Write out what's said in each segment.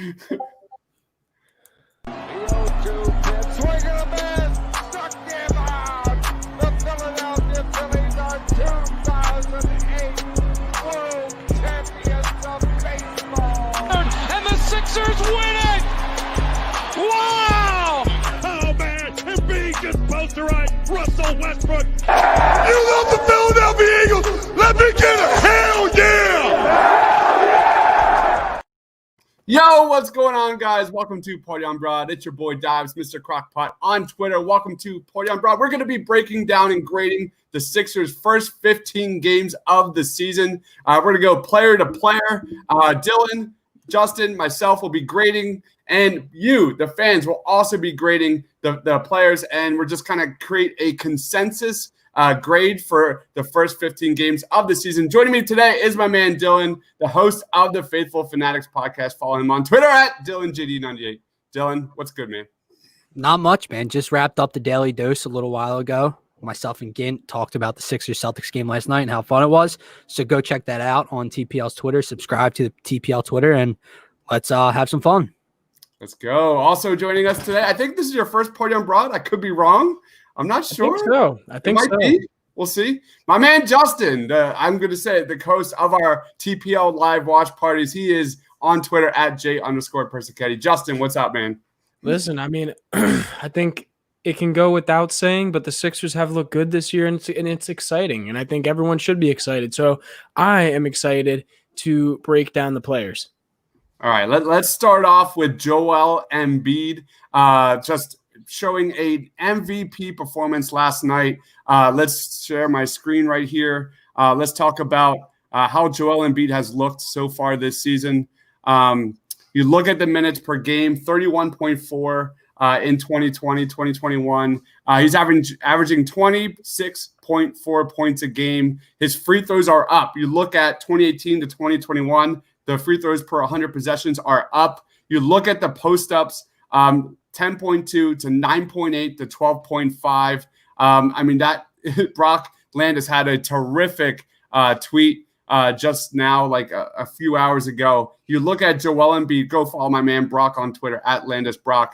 The 0-2 pitch, swing and a miss, struck him out. The Philadelphia Phillies are 2008 World Champions of Baseball. And the Sixers win it! Wow! Oh man, Embiid just posterized Russell Westbrook. You love the Philadelphia Eagles? Let me get a hell yeah! Yo, what's going on, guys? Welcome to Party on Broad. It's your boy Dives, Mr. Crockpot on Twitter. Welcome to Party on Broad. We're going to be breaking down and grading the Sixers' first 15 games of the season. We're going to go player to player. Dylan, Justin, myself will be grading, and you, the fans, will also be grading the players, and we're just kind of create a consensus grade for the first 15 games of the season. Joining me today is my man Dylan, the host of the Faithful Fanatics podcast. Follow him on Twitter at DylanJD98. Dylan, what's good, man? Not much, man. Just wrapped up the Daily Dose a little while ago. Myself and Gint talked about the Sixers-Celtics game last night and how fun it was. So go check that out on TPL's Twitter. Subscribe to the TPL Twitter, and let's have some fun. Let's go. Also joining us today, I think this is your first Party on Broad. I could be wrong. I'm not sure. I think so. Be. We'll see. My man Justin, I'm going to say the host of our TPL live watch parties. He is on Twitter at J_Persichetti. Justin, what's up, man? Listen, I mean, I think it can go without saying, but the Sixers have looked good this year, and it's exciting, and I think everyone should be excited. So I am excited to break down the players. All right, let's start off with Joelle Embiid. Just showing a MVP performance last night. Let's share my screen right here. Let's talk about how Joelle Embiid has looked so far this season. You look at the minutes per game, 31.4 in 2020, 2021. He's averaging 26.4 points a game. His free throws are up. You look at 2018 to 2021, the free throws per 100 possessions are up. You look at the post-ups, 10.2 to 9.8 to 12.5. I mean, that Brock Landis had a terrific tweet just now, like a few hours ago. You look at Joelle Embiid, go follow my man Brock on Twitter at LandisBrock.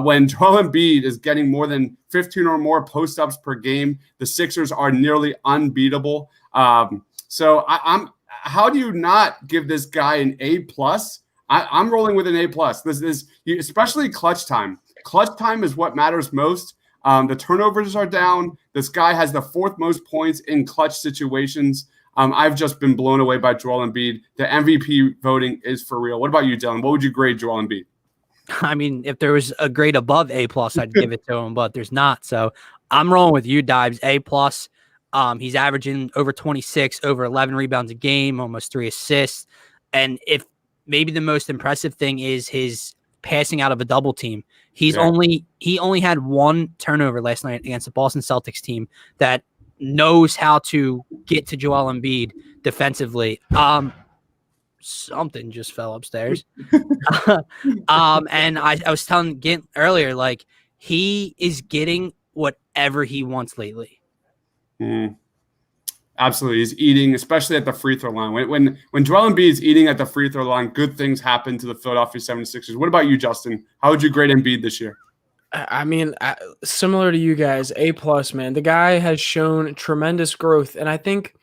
When Joelle Embiid is getting more than 15 or more post-ups per game, the Sixers are nearly unbeatable. So how do you not give this guy an A+? I'm rolling with an A+. This is especially clutch time. Clutch time is what matters most. The turnovers are down. This guy has the fourth most points in clutch situations. I've just been blown away by Joelle Embiid. The MVP voting is for real. What about you, Dylan? What would you grade Joelle Embiid? I mean, if there was a grade above A+, I'd give it to him, but there's not. So I'm rolling with you, Dives, A+. He's averaging over 26, over 11 rebounds a game, almost 3 assists. And if maybe the most impressive thing is his passing out of a double team. He only had one turnover last night against the Boston Celtics team that knows how to get to Joelle Embiid defensively. Something just fell upstairs. And I was telling Gint earlier, like, he is getting whatever he wants lately. Absolutely. He's eating, especially at the free throw line. When Joelle Embiid is eating at the free throw line, good things happen to the Philadelphia 76ers. What about you, Justin? How would you grade Embiid this year? I mean, similar to you guys, A+, man. The guy has shown tremendous growth, and I think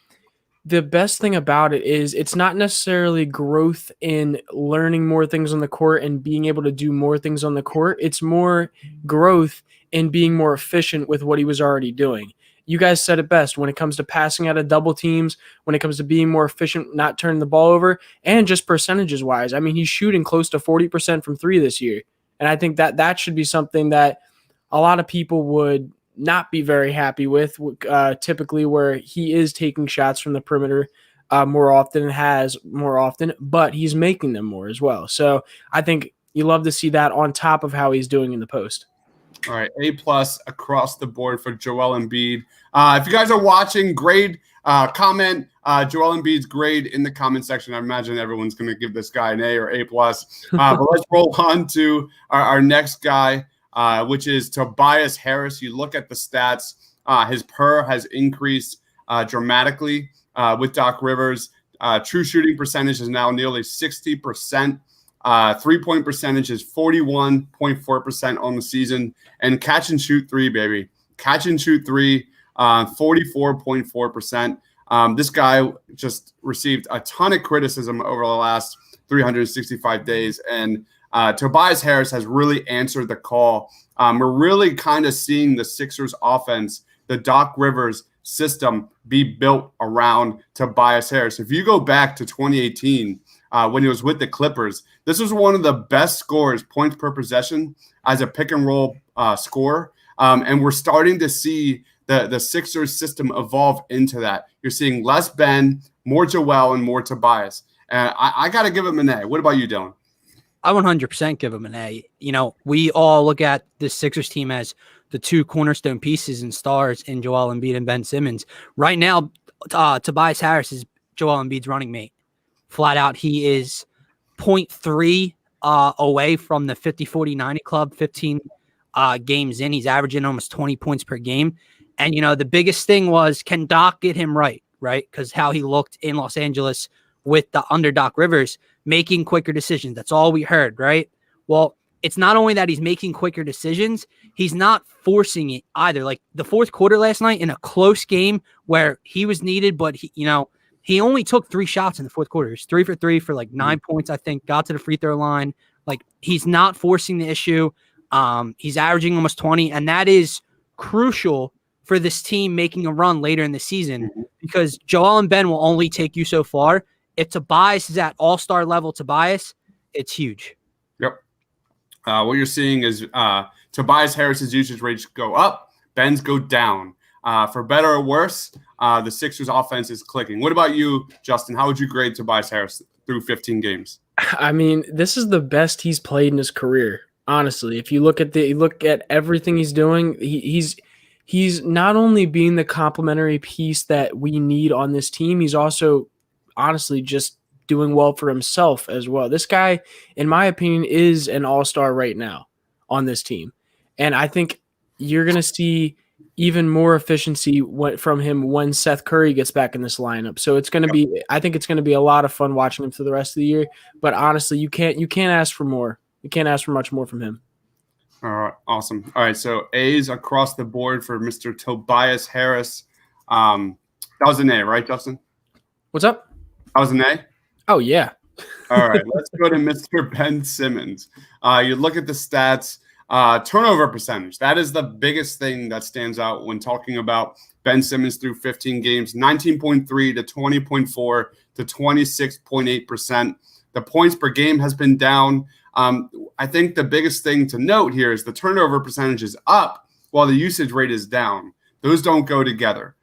the best thing about it is it's not necessarily growth in learning more things on the court and being able to do more things on the court. It's more growth in being more efficient with what he was already doing. You guys said it best when it comes to passing out of double teams, when it comes to being more efficient, not turning the ball over, and just percentages wise. I mean, he's shooting close to 40% from three this year. And I think that should be something that a lot of people would not be very happy with, typically, where he is taking shots from the perimeter more often and has more often, but he's making them more as well. So I think you love to see that on top of how he's doing in the post. All right, A+ across the board for Joelle Embiid. If you guys are watching, grade, comment Joelle Embiid's grade in the comment section. I imagine everyone's going to give this guy an A or A+. But let's roll on to our next guy, which is Tobias Harris. You look at the stats. His PER has increased dramatically with Doc Rivers. True shooting percentage is now nearly 60%. 3-point percentage is 41.4% on the season. And catch and shoot three, baby. Catch and shoot three, 44.4%. This guy just received a ton of criticism over the last 365 days. And Tobias Harris has really answered the call. We're really kind of seeing the Sixers offense, the Doc Rivers system, be built around Tobias Harris. If you go back to 2018, when he was with the Clippers, this was one of the best scorers, points per possession, as a pick and roll scorer. And we're starting to see the Sixers system evolve into that. You're seeing less Ben, more Joelle, and more Tobias. And I got to give him an A. What about you, Dylan? I 100% give him an A. We all look at the Sixers team as the two cornerstone pieces and stars in Joelle Embiid and Ben Simmons. Right now, Tobias Harris is Joelle Embiid's running mate. Flat out, he is 0.3 away from the 50-40-90 club, 15 games in. He's averaging almost 20 points per game. And, the biggest thing was, can Doc get him right? Because how he looked in Los Angeles with the under Doc Rivers, making quicker decisions. That's all we heard, right? Well, it's not only that he's making quicker decisions, he's not forcing it either. Like the fourth quarter last night in a close game where he was needed, but he only took 3 shots in the fourth quarter. He was 3 for 3 for like 9 points, I think, got to the free throw line. Like he's not forcing the issue. He's averaging almost 20, and that is crucial for this team making a run later in the season because Joel and Ben will only take you so far. If Tobias is at all-star level Tobias, it's huge. Yep. What you're seeing is Tobias Harris's usage rates go up, Ben's go down. For better or worse, the Sixers offense is clicking. What about you, Justin? How would you grade Tobias Harris through 15 games? I mean, this is the best he's played in his career. Honestly, if you look at everything he's doing, he's not only being the complementary piece that we need on this team, he's also honestly just doing well for himself as well. This guy, in my opinion, is an all-star right now on this team. And I think you're going to see even more efficiency from him when Seth Curry gets back in this lineup. So it's going to be, I think it's going to be a lot of fun watching him for the rest of the year. But honestly, you can't ask for more. You can't ask for much more from him. All right, awesome. All right, so A's across the board for Mr. Tobias Harris. That was an A, right, Justin? What's up? That was an A? Oh, yeah. All right, let's go to Mr. Ben Simmons. You look at the stats, turnover percentage. That is the biggest thing that stands out when talking about Ben Simmons through 15 games, 19.3 to 20.4 to 26.8%. The points per game has been down. I think the biggest thing to note here is the turnover percentage is up while the usage rate is down. Those don't go together.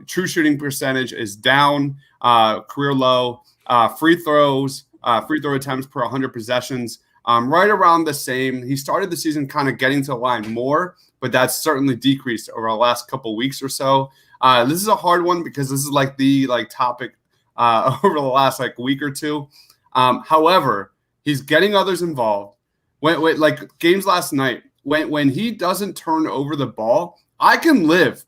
True shooting percentage is down, career low. Free throw attempts per 100 possessions, right around the same. He started the season kind of getting to the line more, but that's certainly decreased over the last couple weeks or so. This is a hard one because this is like the topic over the last week or two. However, he's getting others involved. When like games last night, when he doesn't turn over the ball, I can live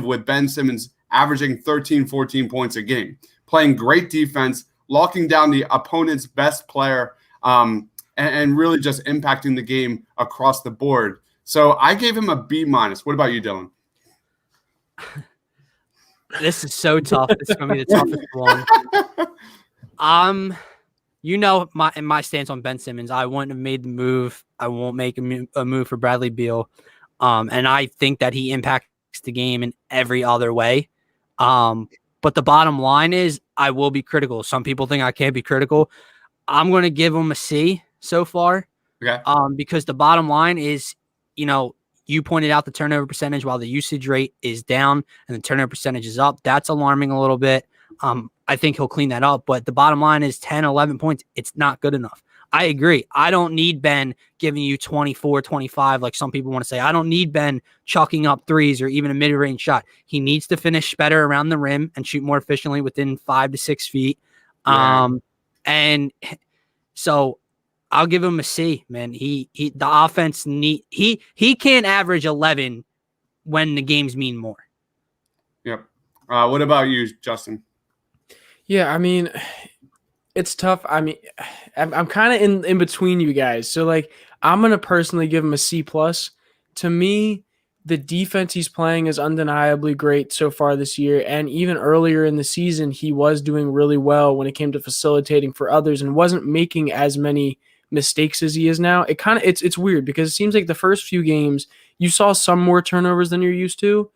with Ben Simmons averaging 13, 14 points a game, playing great defense, locking down the opponent's best player, and really just impacting the game across the board. So I gave him a B-. What about you, Dylan? This is so tough. This is going to be the toughest one. My stance on Ben Simmons. I wouldn't have made the move. I won't make a move for Bradley Beal. And I think that he impacts the game in every other way. But the bottom line is I will be critical. Some people think I can't be critical. I'm going to give him a C so far. Okay. Because the bottom line is, you pointed out the turnover percentage while the usage rate is down and the turnover percentage is up. That's alarming a little bit. I think he'll clean that up. But the bottom line is 10, 11 points. It's not good enough. I agree. I don't need Ben giving you 24, 25, like some people want to say. I don't need Ben chalking up threes or even a mid-range shot. He needs to finish better around the rim and shoot more efficiently within 5 to 6 feet. Yeah. And so I'll give him a C, man. The offense he can't average 11 when the games mean more. Yep. What about you, Justin? Yeah, I mean, It's tough. I mean, I'm kind of in between you guys. So like, I'm gonna personally give him a C plus. To me, the defense he's playing is undeniably great so far this year, and even earlier in the season, he was doing really well when it came to facilitating for others and wasn't making as many mistakes as he is now. It's weird because it seems like the first few games you saw some more turnovers than you're used to,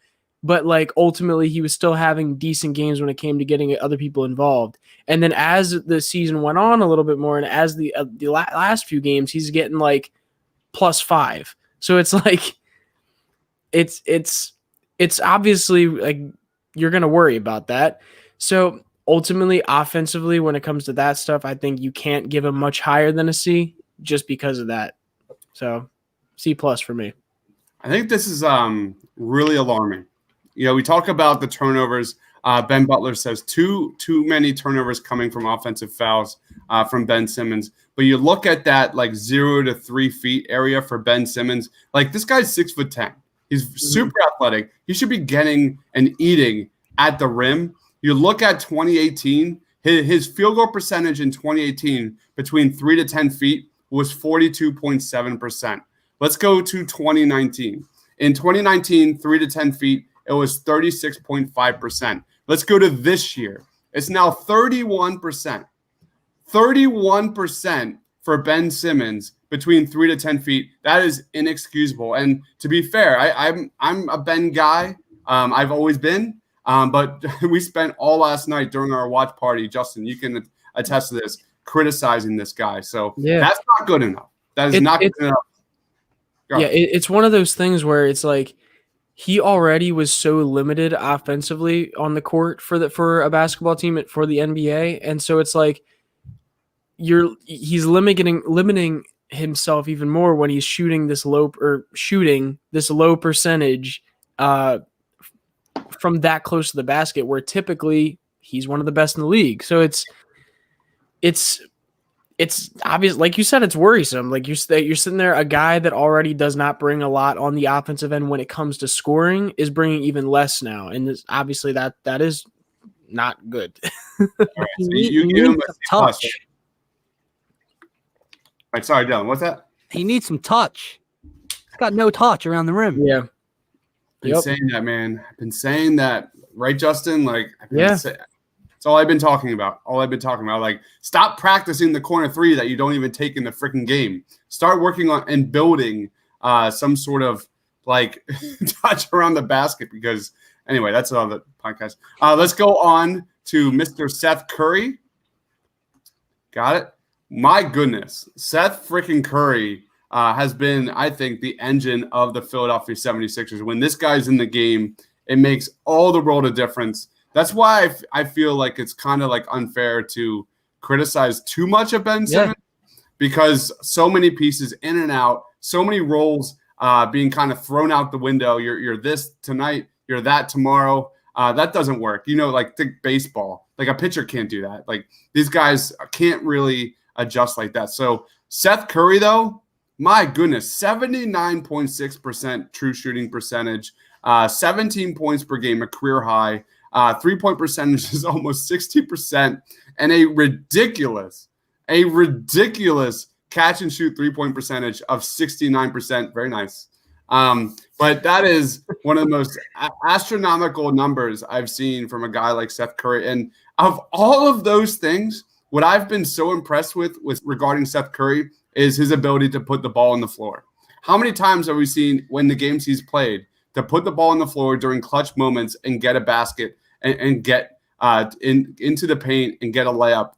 but like ultimately he was still having decent games when it came to getting other people involved. And then as the season went on a little bit more, and as the last few games, he's getting like +5. So it's like it's obviously like you're gonna worry about that. So ultimately, offensively, when it comes to that stuff, I think you can't give him much higher than a C just because of that. So C+ for me. I think this is really alarming. You know, we talk about the turnovers. Ben Butler says too many turnovers coming from offensive fouls from Ben Simmons. But you look at that like 0 to 3 feet area for Ben Simmons. Like this guy's 6'10". He's super athletic. He should be getting and eating at the rim. You look at 2018, his field goal percentage in 2018 between 3 to 10 feet was 42.7%. Let's go to 2019. In 2019, 3 to 10 feet, it was 36.5%. Let's go to this year. It's now 31%. 31% for Ben Simmons between 3 to 10 feet. That is inexcusable. And to be fair, I'm a Ben guy. I've always been. But we spent all last night during our watch party, Justin, you can attest to this, criticizing this guy. So that's not good enough. That is not good enough. Yeah, it's one of those things where it's like he already was so limited offensively on the court for a basketball team for the NBA, and so it's like he's limiting himself even more when he's shooting this low percentage from that close to the basket, where typically he's one of the best in the league. So it's obvious, like you said, it's worrisome. Like you're sitting there, a guy that already does not bring a lot on the offensive end when it comes to scoring is bringing even less now, and obviously that is not good. All right, so you give him a touch. Right, sorry, Dylan. What's that? He needs some touch. He's got no touch around the rim. Yeah, been saying that, man. I've been saying that, right, Justin? Like, that's all I've been talking about. Like, stop practicing the corner three that you don't even take in the freaking game. Start working on and building some sort of like touch around the basket. Because anyway, that's another podcast. Let's go on to Mr. Seth Curry. Got it. My goodness, Seth freaking Curry has been, I think, the engine of the Philadelphia 76ers. When this guy's in the game, it makes all the world of difference. That's why I feel like it's kind of like unfair to criticize too much of Ben Simmons because so many pieces in and out, so many roles being kind of thrown out the window. You're this tonight, you're that tomorrow. That doesn't work. You know, like think baseball. Like a pitcher can't do that. Like these guys can't really adjust like that. So Seth Curry, though, my goodness, 79.6% true shooting percentage, 17 points per game, a career high. 3-point percentage is almost 60%, and a ridiculous catch and shoot 3-point percentage of 69%. Very nice. But that is one of the most astronomical numbers I've seen from a guy like Seth Curry. And of all of those things, what I've been so impressed with regarding Seth Curry is his ability to put the ball on the floor. How many times have we seen when the games he's played to put the ball on the floor during clutch moments and get a basket and get into the paint and get a layup?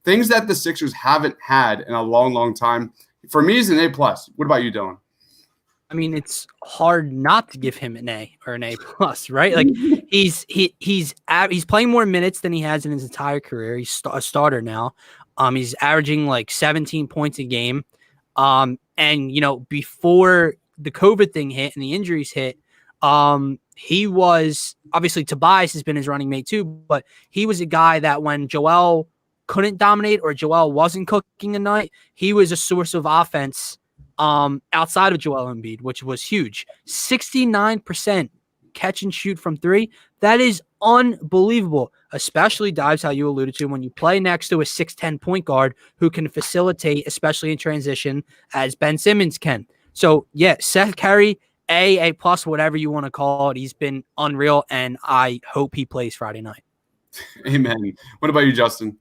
Things that the Sixers haven't had in a long, long time. For me, he's an A+. What about you, Dylan? I mean, it's hard not to give him an A or an A+, right? Like he's playing more minutes than he has in his entire career. He's a starter now. He's averaging like 17 points a game. And you know, before the COVID thing hit and the injuries hit, he was obviously Tobias has been his running mate too, but he was a guy that when Joelle couldn't dominate or Joelle wasn't cooking a night, he was a source of offense outside of Joelle Embiid, which was huge. 69% catch and shoot from three. That is unbelievable, especially Dives, how you alluded to, when you play next to a 6'10" point guard who can facilitate, especially in transition, as Ben Simmons can. So, yeah, Seth Curry, A plus, whatever you want to call it. He's been unreal, and I hope he plays Friday night. Amen. What about you, Justin?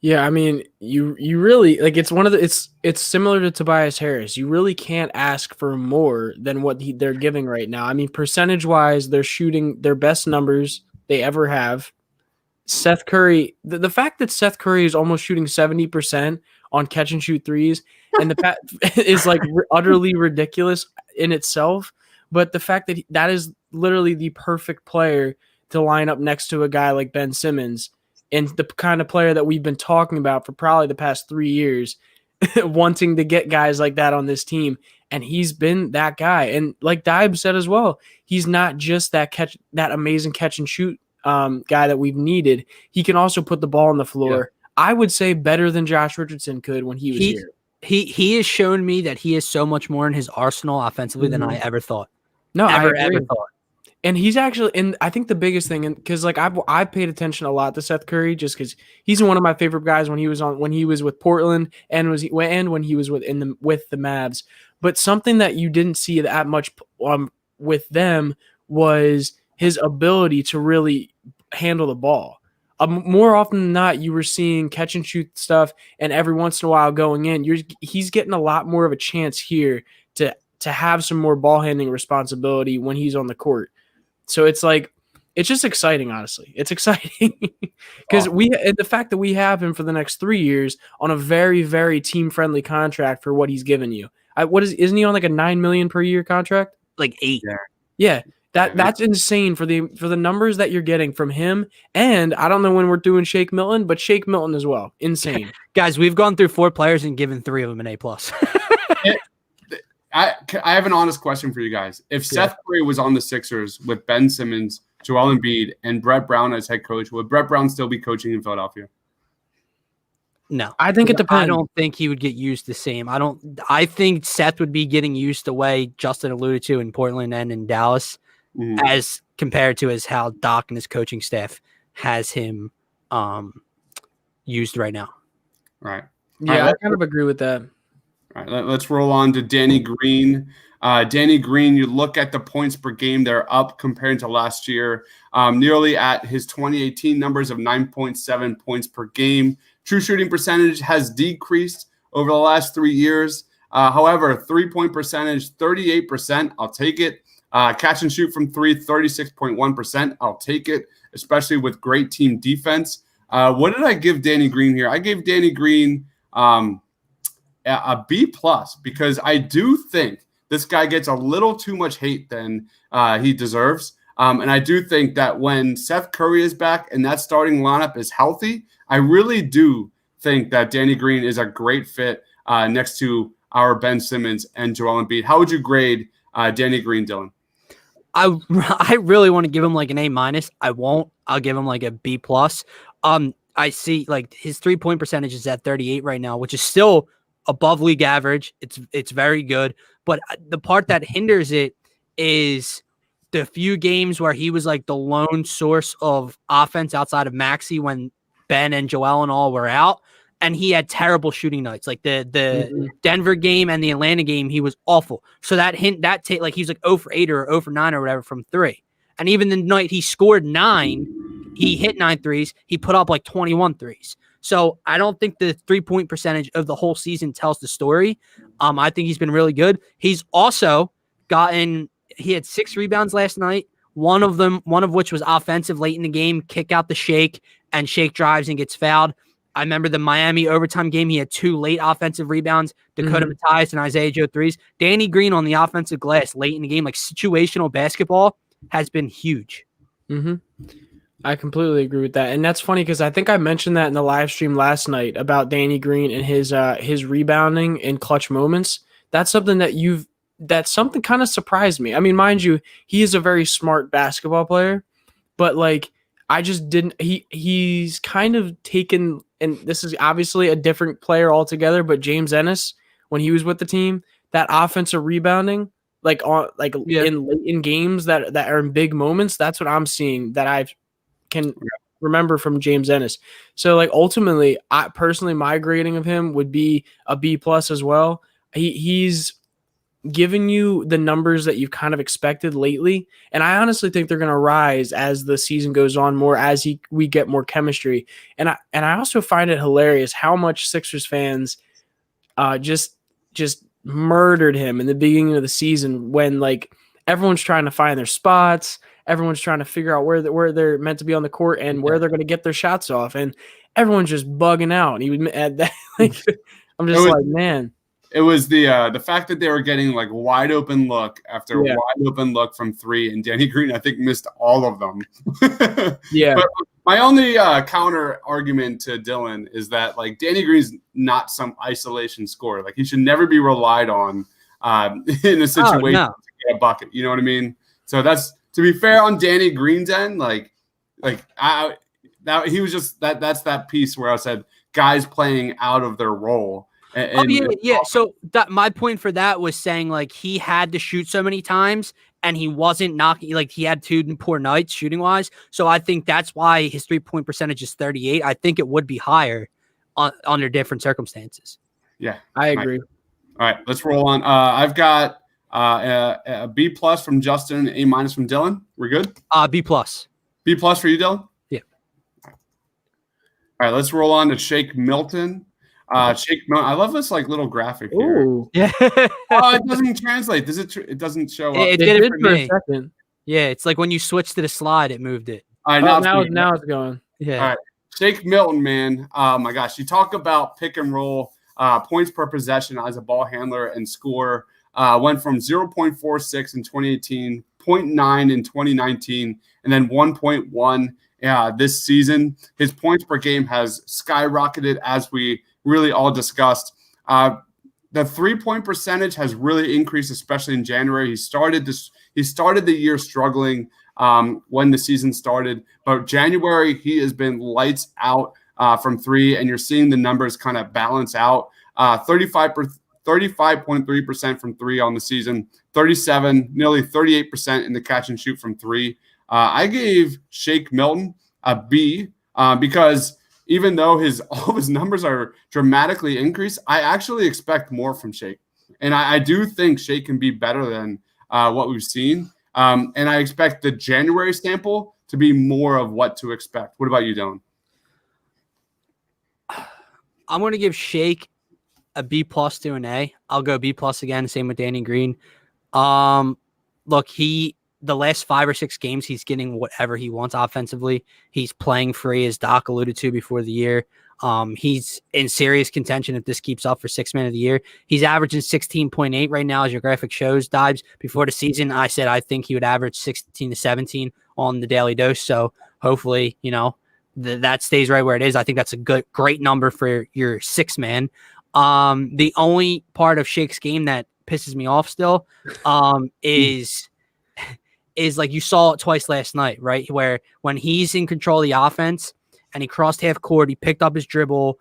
Yeah, I mean, you really like it's similar to Tobias Harris. You really can't ask for more than what they're giving right now. I mean, percentage wise, they're shooting their best numbers they ever have. Seth Curry, the fact that Seth Curry is almost shooting 70% on catch and shoot threes, and the fact is like utterly ridiculous in itself. But the fact that that is literally the perfect player to line up next to a guy like Ben Simmons. And the kind of player that we've been talking about for probably the past 3 years, wanting to get guys like that on this team. And he's been that guy. And like Dibe said as well, he's not just that amazing catch and shoot guy that we've needed. He can also put the ball on the floor. Yeah. I would say better than Josh Richardson could when he was here. He has shown me that he has so much more in his arsenal offensively than I ever thought. No, ever thought. And he's actually, and I think the biggest thing, because like I paid attention a lot to Seth Curry just because he's one of my favorite guys when he was with Portland and when he was with the Mavs. But something that you didn't see that much with them was his ability to really handle the ball. More often than not, you were seeing catch and shoot stuff, and every once in a while going in. He's getting a lot more of a chance here to have some more ball handling responsibility when he's on the court. So it's like, it's just exciting, honestly. It's exciting because the fact that we have him for the next 3 years on a very, very team-friendly contract for what he's given you. Isn't he on like a $9 million per year contract? Like 8. Yeah. That's insane for the numbers that you're getting from him. And I don't know when we're doing Shake Milton, but Shake Milton as well. Insane. Guys, we've gone through 4 players and given 3 of them an A+. I have an honest question for you guys. If Seth Curry was on the Sixers with Ben Simmons, Joelle Embiid, and Brett Brown as head coach, would Brett Brown still be coaching in Philadelphia? No. I think it depends. I don't think he would get used the same. I think Seth would be getting used the way Justin alluded to in Portland and in Dallas, as compared to how Doc and his coaching staff has him used right now. Right. Yeah, I kind of agree with that. All right, let's roll on to Danny Green. Danny Green, you look at the points per game, they're up compared to last year, nearly at his 2018 numbers of 9.7 points per game. True shooting percentage has decreased over the last 3 years. However, 3-point percentage, 38%. I'll take it. Catch and shoot from three, 36.1%. I'll take it, especially with great team defense. What did I give Danny Green here? I gave Danny Green a B+ because I do think this guy gets a little too much hate than he deserves. And I do think that when Seth Curry is back and that starting lineup is healthy, I really do think that Danny Green is a great fit next to our Ben Simmons and Joelle Embiid. How would you grade Danny Green, Dylan? I really want to give him like an A-. I won't. I'll give him like a B+. I see like his 3-point percentage is at 38 right now, which is still above league average. It's very good. But the part that hinders it is the few games where he was like the lone source of offense outside of Maxi when Ben and Joelle and all were out. And he had terrible shooting nights. Like the Denver game and the Atlanta game, he was awful. So like he's like 0 for 8 or 0 for 9 or whatever from 3. And even the night he scored 9, he hit 9 threes. He put up like 21 threes. So I don't think the 3-point percentage of the whole season tells the story. I think he's been really good. He's also he had 6 rebounds last night. One of which was offensive late in the game, kick out the Shake, and Shake drives and gets fouled. I remember the Miami overtime game. He had 2 late offensive rebounds, Dakota Mathias and Isaiah Joe threes. Danny Green on the offensive glass late in the game, like situational basketball, has been huge. I completely agree with that. And that's funny because I think I mentioned that in the live stream last night about Danny Green and his rebounding in clutch moments. That's something that something kind of surprised me. I mean, mind you, he is a very smart basketball player, but like I just didn't he's kind of taken, and this is obviously a different player altogether, but James Ennis, when he was with the team, that offensive rebounding, in games that are in big moments. That's what I'm seeing that I can remember from James Ennis. So like ultimately, I personally my grading of him would be a B+ as well. He's given you the numbers that you've kind of expected lately, and I honestly think they're going to rise as the season goes on more, as we get more chemistry. And I also find it hilarious how much Sixers fans just murdered him in the beginning of the season when like everyone's trying to find their spots, everyone's trying to figure out where they're meant to be on the court and where they're going to get their shots off, and everyone's just bugging out. And he would add that like I'm just like, man. It was the fact that they were getting like wide open look after wide open look from three, and Danny Green I think missed all of them. But my only counter argument to Dylan is that like Danny Green's not some isolation scorer. Like he should never be relied on in a situation to get a bucket. You know what I mean? So that's, to be fair on Danny Green's end. He was just that's that piece where I said guys playing out of their role. So that my point for that was saying like he had to shoot so many times and he wasn't knocking, like he had two poor nights shooting wise. So I think that's why his 3-point percentage is 38. I think it would be higher under different circumstances. Yeah, I agree. All right, let's roll on. I've got a B+ from Justin, A- from Dylan. We're good? B+. B+ for you, Dylan? Yeah. All right, let's roll on to Shake Milton. Shake Milton. I love this like little graphic here. Ooh. Yeah. It doesn't translate. Does it? It doesn't show up. It did it for me. A second. Yeah, it's like when you switch to the slide, it moved it. All right, now it's going. Yeah. All right, Shake Milton, man. Oh my gosh, you talk about pick and roll points per possession as a ball handler and scorer. Went from 0.46 in 2018, 0.9 in 2019, and then 1.1 this season. His points per game has skyrocketed, as we really all discussed. The 3-point percentage has really increased, especially in January. He started the year struggling when the season started, but January he has been lights out from three, and you're seeing the numbers kind of balance out. 35.3% from three on the season, 37, nearly 38% in the catch and shoot from three. I gave Shake Milton a B because even though all of his numbers are dramatically increased, I actually expect more from Shake. And I do think Shake can be better than what we've seen. And I expect the January sample to be more of what to expect. What about you, Dylan? I'm going to give Shake a B+ to an A. I'll go B+ again. Same with Danny Green. Look, the last 5 or 6 games, he's getting whatever he wants offensively. He's playing free, as Doc alluded to before the year. He's in serious contention if this keeps up for 6th man of the year. He's averaging 16.8 right now, as your graphic shows, Dibes. Before the season, I said I think he would average 16 to 17 on the daily dose. So hopefully, that stays right where it is. I think that's a great number for your 6th man. The only part of Shake's game that pisses me off still is like you saw it twice last night, right? Where when he's in control of the offense and he crossed half court, he picked up his dribble,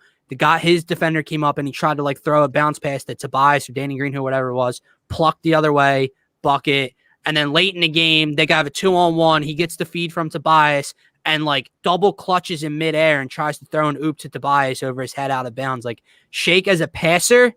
his defender came up and he tried to like throw a bounce pass to Tobias or Danny Green, whatever it was, plucked the other way, bucket. And then late in the game, they got a 2-on-1. He gets the feed from Tobias and like double clutches in midair and tries to throw an oop to Tobias over his head out of bounds. Like Shake as a passer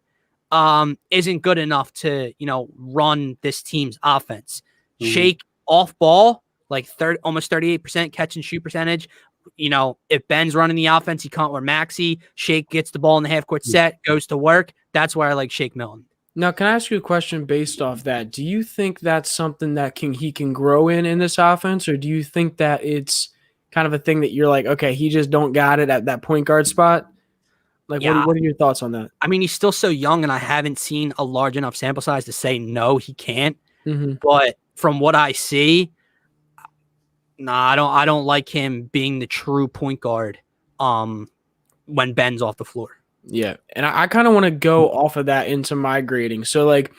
isn't good enough to, run this team's offense. Mm-hmm. Shake off ball, like almost 38% catch and shoot percentage. If Ben's running the offense, he can't wear Maxi. Shake gets the ball in the half court set, goes to work. That's where I like Shake Milton. Now, can I ask you a question based off that? Do you think that's something that he can grow in this offense, or do you think that it's kind of a thing that you're like, okay, he just don't got it at that point guard spot? Like, yeah. What are your thoughts on that? I mean, he's still so young, and I haven't seen a large enough sample size to say no, he can't. Mm-hmm. But from what I see, I don't like him being the true point guard when Ben's off the floor. Yeah, and I kind of want to go off of that into my grading. So, like,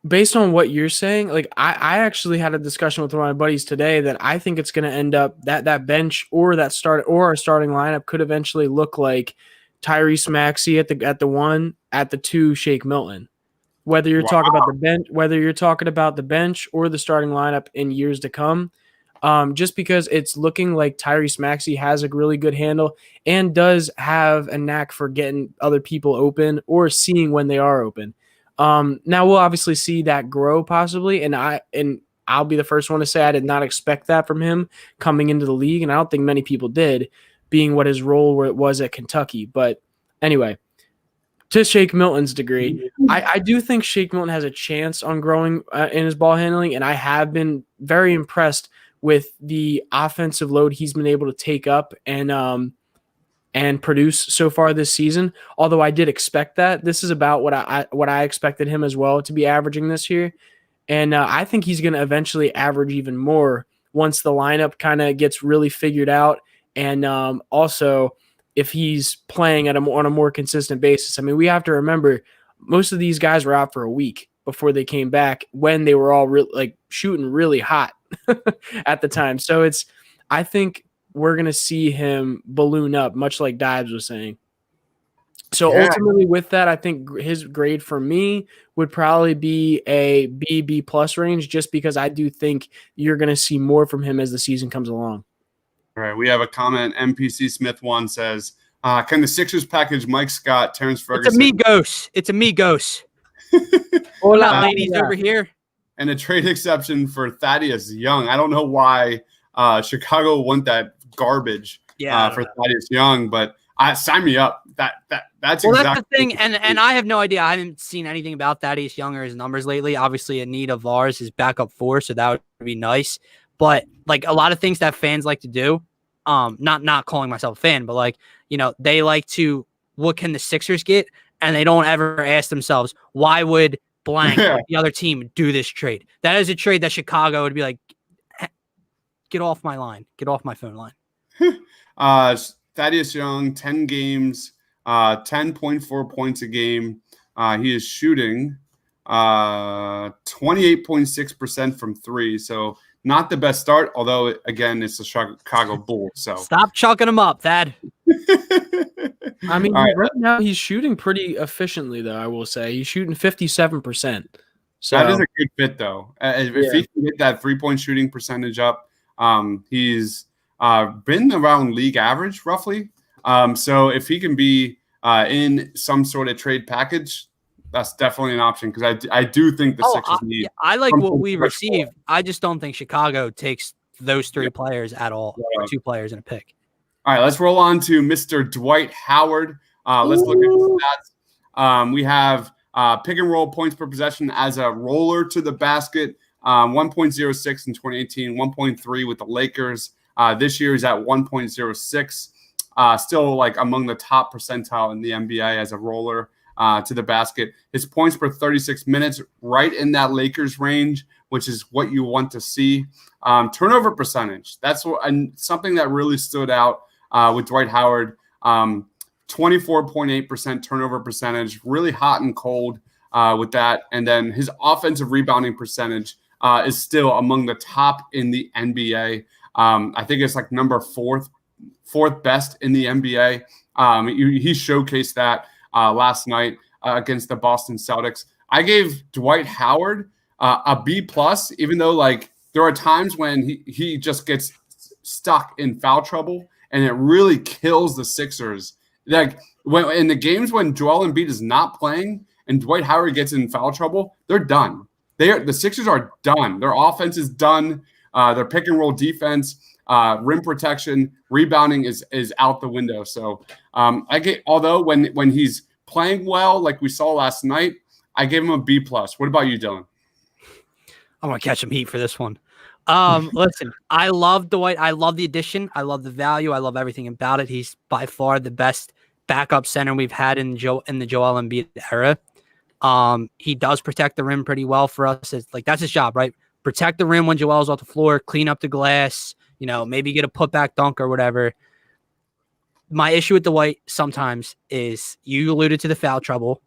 based on what you're saying, like, I actually had a discussion with one of my buddies today that I think it's going to end up that bench or our starting lineup could eventually look like Tyrese Maxi at the 1, at the 2, Shake Milton. whether you're talking about the bench or the starting lineup in years to come. Just because it's looking like Tyrese Maxi has a really good handle and does have a knack for getting other people open or seeing when they are open. Now we'll obviously see that grow possibly, and I'll be the first one to say I did not expect that from him coming into the league, and I don't think many people did, being what his role was at Kentucky. But anyway, to Shake Milton's degree, I do think Shake Milton has a chance on growing in his ball handling, and I have been very impressed with the offensive load he's been able to take up and produce so far this season. Although I did expect that. This is about what I expected him as well to be averaging this year. And I think he's going to eventually average even more once the lineup kind of gets really figured out. And also if he's playing on a more consistent basis. I mean, we have to remember most of these guys were out for a week before they came back when they were all shooting really hot at the time. So I think we're going to see him balloon up, much like Dives was saying. So ultimately with that, I think his grade for me would probably be a B plus range, just because I do think you're going to see more from him as the season comes along. All right, we have a comment. MPC Smith 1 says, can the Sixers package Mike Scott, Terrence Ferguson? It's amigos. Hola, ladies over here. And a trade exception for Thaddeus Young. I don't know why Chicago want that garbage for Thaddeus Young, but sign me up. That's the thing. And I have no idea. I haven't seen anything about Thaddeus Young or his numbers lately. Obviously, Anita Vars is backup 4, so that would be nice. But like a lot of things that fans like to do, not calling myself a fan, but like, they like to, what can the Sixers get? And they don't ever ask themselves, why would blank the other team do this trade? That is a trade that Chicago would be like, get off my line, get off my phone line. Thaddeus Young, 10 games, 10.4 points a game. He is shooting 28.6% from 3. So not the best start, although, again, it's the Chicago Bulls. So stop chucking him up, Thad. I mean, right now he's shooting pretty efficiently, though, I will say. He's shooting 57%. So that is a good fit, though. If he can get that 3-point shooting percentage up, he's been around league average, roughly. So if he can be in some sort of trade package, that's definitely an option, because I do think the Sixers need. I like what we receive. I just don't think Chicago takes those 3 players at all, or 2 players in a pick. All right, let's roll on to Mr. Dwight Howard. Let's look at the stats. We have pick and roll points per possession as a roller to the basket, 1.06 in 2018, 1.3 with the Lakers. This year he's at 1.06, still like among the top percentile in the NBA as a roller to the basket. His points per 36 minutes, right in that Lakers range, which is what you want to see. Turnover percentage, that's something that really stood out with Dwight Howard. 24.8% turnover percentage, really hot and cold with that. And then his offensive rebounding percentage is still among the top in the NBA. I think it's like number fourth best in the NBA. He showcased that last night against the Boston Celtics. I gave Dwight Howard a B plus, even though like there are times when he just gets stuck in foul trouble, and it really kills the Sixers. Like when in the games when Joelle Embiid is not playing and Dwight Howard gets in foul trouble, they're done. The Sixers are done. Their offense is done. Their pick and roll defense, rim protection, rebounding is out the window. So although when he's playing well, like we saw last night, I gave him a B plus. What about you, Dylan? I'm gonna catch some heat for this one. Listen, I love Dwight. I love the addition. I love the value. I love everything about it. He's by far the best backup center we've had in the Joelle Embiid era. He does protect the rim pretty well for us. It's like that's his job, right? Protect the rim when Joelle's off the floor, clean up the glass, maybe get a putback dunk or whatever. My issue with Dwight sometimes is, you alluded to the foul trouble.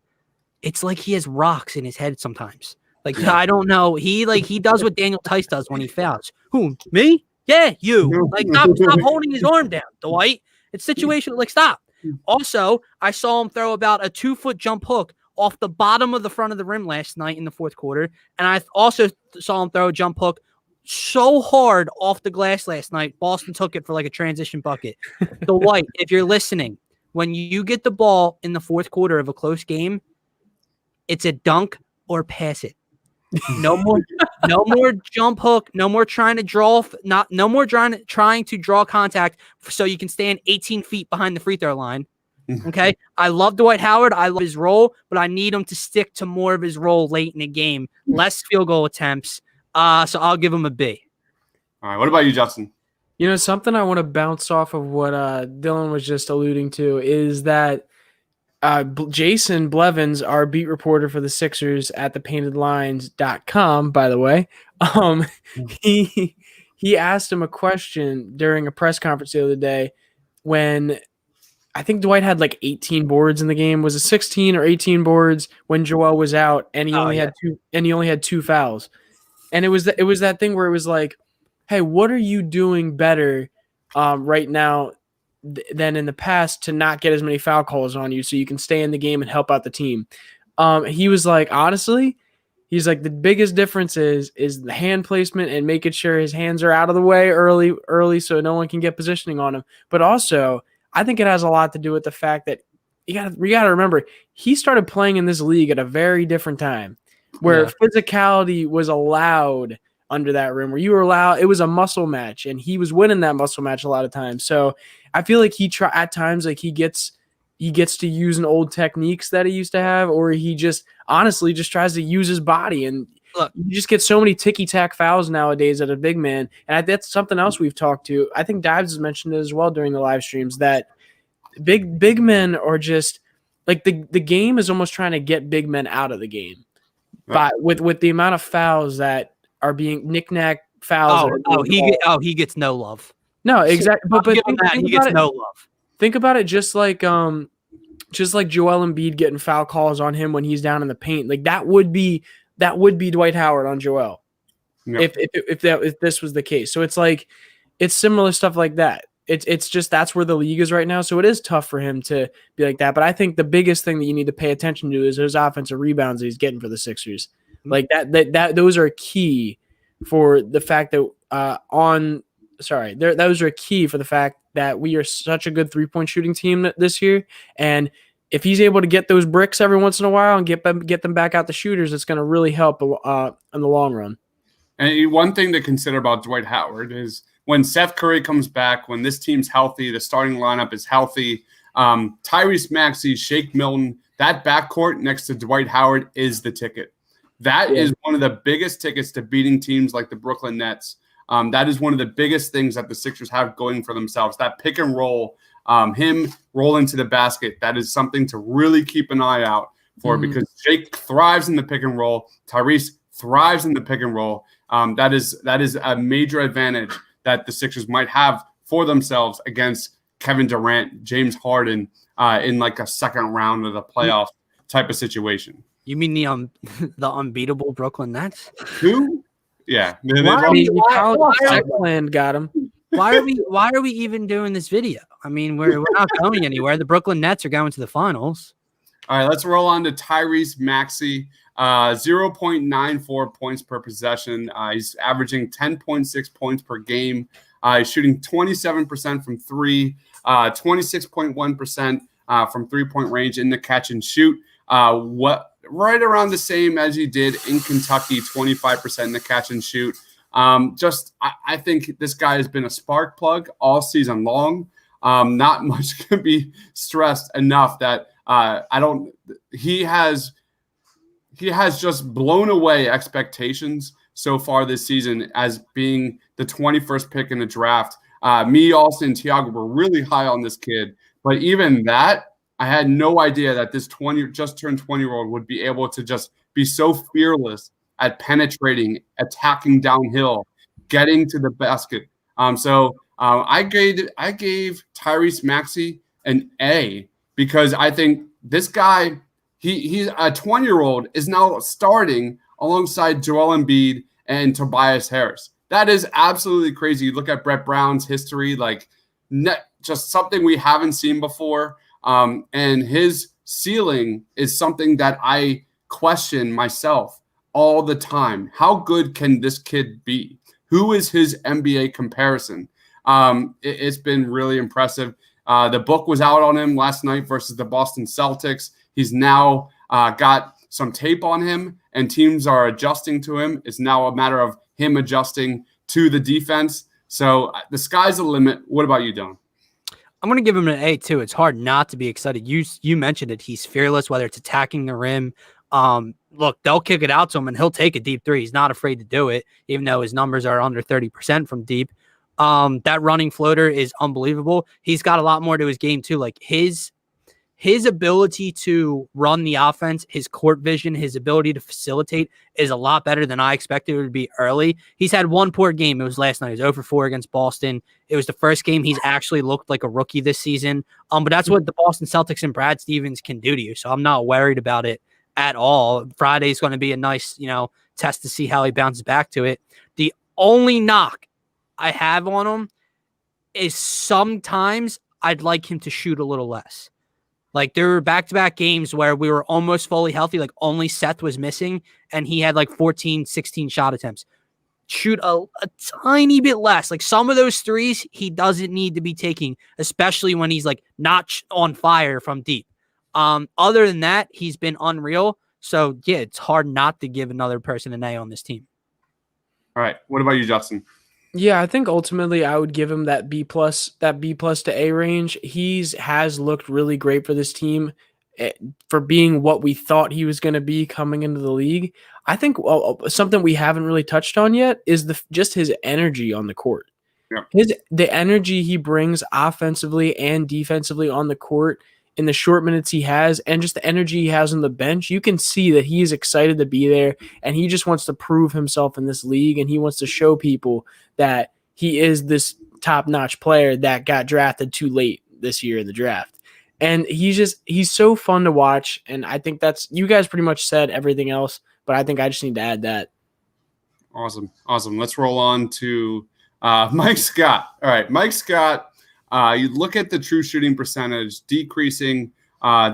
It's like he has rocks in his head sometimes. Like, I don't know. He does what Daniel Tice does when he fouls. Who, me? Yeah, you. Like, stop holding his arm down, Dwight. It's situational. Like, stop. Also, I saw him throw about a 2-foot jump hook off the bottom of the front of the rim last night in the fourth quarter. And I also saw him throw a jump hook so hard off the glass last night. Boston took it for like a transition bucket. Dwight, if you're listening, when you get the ball in the fourth quarter of a close game, it's a dunk or pass it. No more jump hook. No more trying to draw. No more trying to draw contact so you can stand 18 feet behind the free throw line. Okay, I love Dwight Howard. I love his role, but I need him to stick to more of his role late in the game. Less field goal attempts. So I'll give him a B. All right. What about you, Justin? You know, something I want to bounce off of what Dylan was just alluding to is that Jason Blevins, our beat reporter for the Sixers at thepaintedlines.com, by the way, he asked him a question during a press conference the other day when I think Dwight had like 18 boards in the game. Was it 16 or 18 boards when Joelle was out, and he only had two fouls. And it was that thing where it was like, hey, what are you doing better right now than in the past to not get as many foul calls on you so you can stay in the game and help out the team? He was like, honestly, he's like, the biggest difference is the hand placement and making sure his hands are out of the way early so no one can get positioning on him. But also, I think it has a lot to do with the fact that you got to remember, he started playing in this league at a very different time where physicality was allowed under that rim, where you were allowed, it was a muscle match, and he was winning that muscle match a lot of times. So I feel like at times, like he gets to use an old techniques that he used to have, or he just honestly just tries to use his body. And look, you just get so many ticky-tack fouls nowadays at a big man. And that's something else we've talked to. I think Dives has mentioned it as well during the live streams, that big men are just like the game is almost trying to get big men out of the game. But with the amount of fouls that are being knick-knack fouls. He gets no love. No, exactly. But he gets no love. Think about it just like Joelle Embiid getting foul calls on him when he's down in the paint. Like that would be Dwight Howard on Joelle. Yeah. If this was the case. So it's like it's similar stuff like that. It's just that's where the league is right now. So it is tough for him to be like that. But I think the biggest thing that you need to pay attention to is those offensive rebounds that he's getting for the Sixers. Like that those are key for the fact that those are key for the fact that we are such a good 3-point shooting team this year. And if he's able to get those bricks every once in a while and get them back out the shooters, it's going to really help in the long run. And one thing to consider about Dwight Howard is when Seth Curry comes back, when this team's healthy, the starting lineup is healthy, Tyrese Maxi, Shake Milton, that backcourt next to Dwight Howard is the ticket. That is one of the biggest tickets to beating teams like the Brooklyn Nets. That is one of the biggest things that the Sixers have going for themselves. That pick and roll, him rolling to the basket, that is something to really keep an eye out for because Shake thrives in the pick and roll. Tyrese thrives in the pick and roll. That is a major advantage that the Sixers might have for themselves against Kevin Durant, James Harden in like a second round of the playoff type of situation. You mean the unbeatable Brooklyn Nets? Who? Yeah. Got him. Why are we even doing this video? I mean, we're not going anywhere. The Brooklyn Nets are going to the finals. All right, let's roll on to Tyrese Maxi. 0.94 points per possession. He's averaging 10.6 points per game. He's shooting 27% from three, 26.1% from three-point range in the catch and shoot. Right around the same as he did in Kentucky, 25% in the catch and shoot. I think this guy has been a spark plug all season long. Not much can be stressed enough that he has just blown away expectations so far this season as being the 21st pick in the draft. Me, Austin, and Tiago were really high on this kid, but even that, I had no idea that this just turned 20-year-old would be able to just be so fearless at penetrating, attacking downhill, getting to the basket. So I gave Tyrese Maxi an A because I think this guy, he's a 20-year-old, is now starting alongside Joelle Embiid and Tobias Harris. That is absolutely crazy. You look at Brett Brown's history, just something we haven't seen before. And his ceiling is something that I question myself all the time. How good can this kid be? Who is his NBA comparison? It's been really impressive. The book was out on him last night versus the Boston Celtics. He's now got some tape on him, and teams are adjusting to him. It's now a matter of him adjusting to the defense. So the sky's the limit. What about you, Don? I'm going to give him an A too. It's hard not to be excited. You mentioned it. He's fearless, whether it's attacking the rim. Look, they'll kick it out to him and he'll take a deep three. He's not afraid to do it, even though his numbers are under 30% from deep. That running floater is unbelievable. He's got a lot more to his game too. Like his ability to run the offense, his court vision, his ability to facilitate is a lot better than I expected it would be early. He's had one poor game. It was last night. He was 0 for 4 against Boston. It was the first game he's actually looked like a rookie this season. But that's what the Boston Celtics and Brad Stevens can do to you. So I'm not worried about it at all. Friday's going to be a nice, test to see how he bounces back to it. The only knock I have on him is sometimes I'd like him to shoot a little less. Like there were back-to-back games where we were almost fully healthy, like only Seth was missing, and he had like 14, 16 shot attempts. Shoot a tiny bit less. Like some of those threes he doesn't need to be taking, especially when he's like not on fire from deep. Other than that, he's been unreal. So yeah, it's hard not to give another person an A on this team. All right. What about you, Justin? Yeah, I think ultimately I would give him that B plus to A range. Has looked really great for this team for being what we thought he was going to be coming into the league. I think something we haven't really touched on yet is just his energy on the court. Yeah. The energy he brings offensively and defensively on the court in the short minutes he has, and just the energy he has on the bench. You can see that he is excited to be there, and he just wants to prove himself in this league, and he wants to show people that he is this top-notch player that got drafted too late this year in the draft. And he's so fun to watch, and I think you guys pretty much said everything else, but I think I just need to add that. Awesome. Let's roll on to Mike Scott. All right, Mike Scott. You look at the true shooting percentage decreasing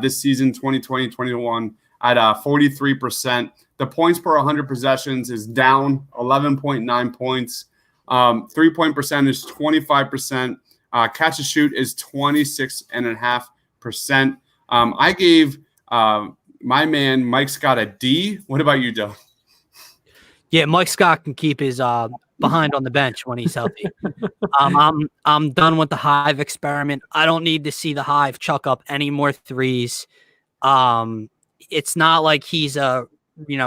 this season, 2020-21, at 43%. The points per 100 possessions is down 11.9 points. 3-point percentage, 25%. Catch and shoot is 26.5%. I gave my man Mike Scott a D. What about you, Joe? Yeah, Mike Scott can keep his behind on the bench when he's healthy. I'm done with the Hive experiment. I don't need to see the Hive chuck up any more threes. It's not like he's a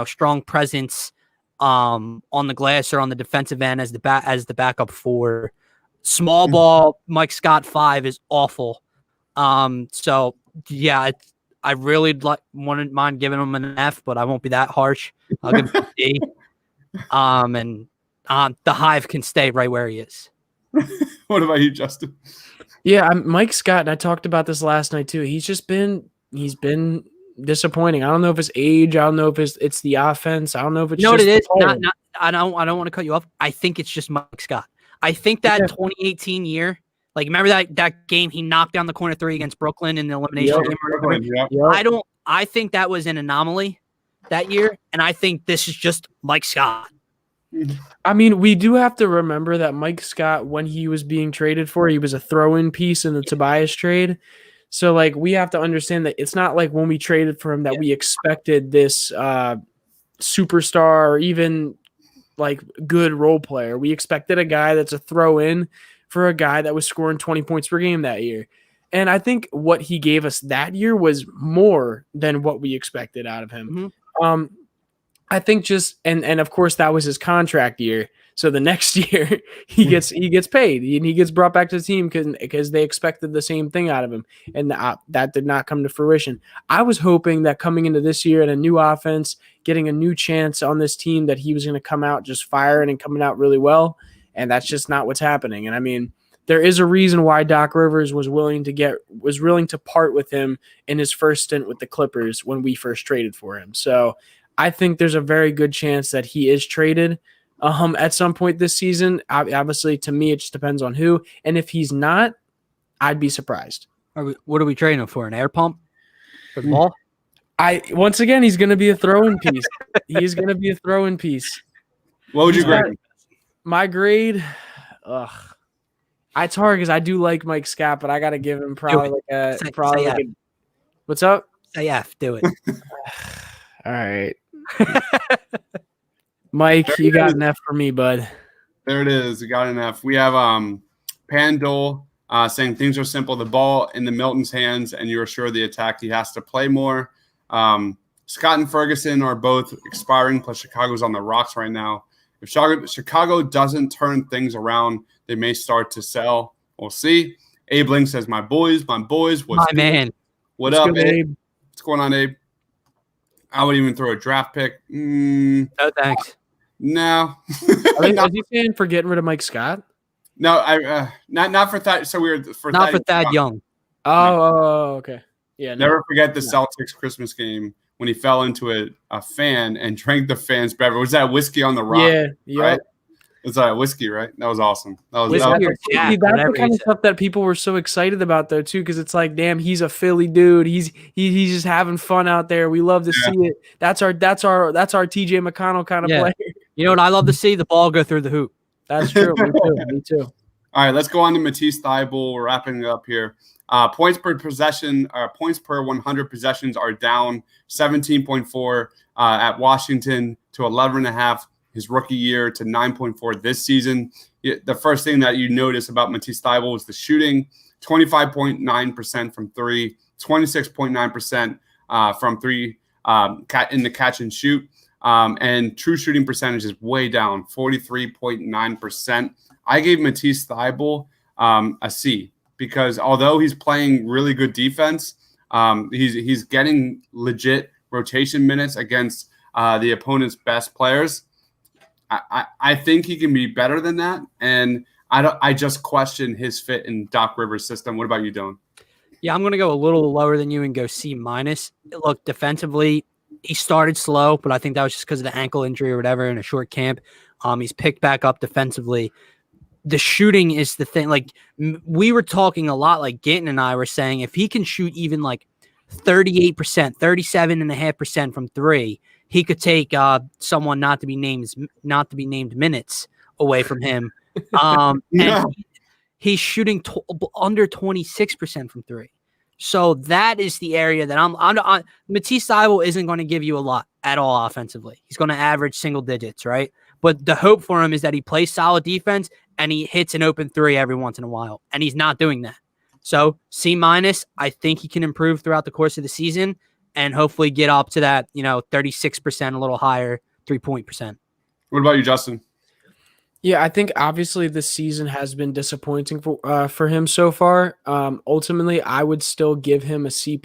strong presence on the glass or on the defensive end as the backup four. Small ball Mike Scott 5 is awful. So yeah, I really wouldn't mind giving him an F, but I won't be that harsh. I'll give him a D. And the Hive can stay right where he is. What about you, Justin? Yeah, Mike Scott, and I talked about this last night too. He's been disappointing. I don't know if it's age. I don't know if it's the offense. I don't know if it's what just it is. I don't want to cut you off. I think it's just Mike Scott. I think that 2018 year, like remember that game he knocked down the corner three against Brooklyn in the elimination game. Yep. I think that was an anomaly that year, and I think this is just Mike Scott. I mean, we do have to remember that Mike Scott, when he was being traded for, he was a throw-in piece in the Tobias trade. So, like, we have to understand that it's not like when we traded for him that we expected this superstar or even, like, good role player. We expected a guy that's a throw-in for a guy that was scoring 20 points per game that year. And I think what he gave us that year was more than what we expected out of him. Mm-hmm. I think just and of course that was his contract year. So the next year he gets paid and he gets brought back to the team because they expected the same thing out of him, and that did not come to fruition. I was hoping that coming into this year and a new offense, getting a new chance on this team, that he was going to come out just firing and coming out really well, and that's just not what's happening. And I mean, there is a reason why Doc Rivers was willing to part with him in his first stint with the Clippers when we first traded for him. So I think there's a very good chance that he is traded at some point this season. Obviously, to me, it just depends on who. And if he's not, I'd be surprised. What are we trading him for? An air pump? for the ball. Once again, he's going to be a throw-in piece. He's going to be a throw-in piece. What would you grade? My grade, it's hard because I do like Mike Scott, but I got to give him probably what's up? Say F, do it. All right. Mike, you got an F for me, bud. There it is. You got an F. We have Pandole saying things are simple. The ball in the Milton's hands, and you're sure the attack. He has to play more. Scott and Ferguson are both expiring, plus Chicago's on the rocks right now. If Chicago doesn't turn things around, they may start to sell. We'll see. Abe Link says, my boys. What's my man. What up, Abe? What's going on, Abe? I would even throw a draft pick. No, thanks. No. Are you saying for getting rid of Mike Scott? No, I not for that. So we were for not for Thad Young. Oh, okay. Yeah. Never forget the Celtics Christmas game when he fell into a fan and drank the fan's beverage. Was that whiskey on the rock? Yeah. Right? It's whiskey, right? That was awesome. That's the kind of stuff that people were so excited about, though, too, because it's like, damn, he's a Philly dude. He's just having fun out there. We love to see it. That's our TJ McConnell kind of player. You know what I love to see? The ball go through the hoop. That's true. Me too. All right, let's go on to Matisse Thybulle. We're wrapping it up here. Points per possession, points per 100 possessions are down 17.4 at Washington to 11.5 his rookie year to 9.4 this season. The first thing that you notice about Matisse Thybulle is the shooting, 25.9% from three, 26.9% from three in the catch and shoot. And true shooting percentage is way down, 43.9%. I gave Matisse Thybulle a C because although he's playing really good defense, he's getting legit rotation minutes against the opponent's best players. I think he can be better than that, and I just question his fit in Doc Rivers' system. What about you, Dylan? Yeah, I'm going to go a little lower than you and go C minus. Look, defensively, he started slow, but I think that was just because of the ankle injury or whatever in a short camp. He's picked back up defensively. The shooting is the thing. Like, we were talking a lot, like Ginton and I were saying, if he can shoot even like 38%, 37.5% from three, he could take someone not to be named minutes away from him. And he's shooting under 26% from three. So that is the area that I'm Matisse Thybulle isn't going to give you a lot at all offensively. He's going to average single digits, right? But the hope for him is that he plays solid defense and he hits an open three every once in a while. And he's not doing that. So C minus, I think he can improve throughout the course of the season and hopefully get up to that, 36%, a little higher, 3-point%. What about you, Justin? Yeah, I think obviously this season has been disappointing for him so far. Ultimately, I would still give him a C+,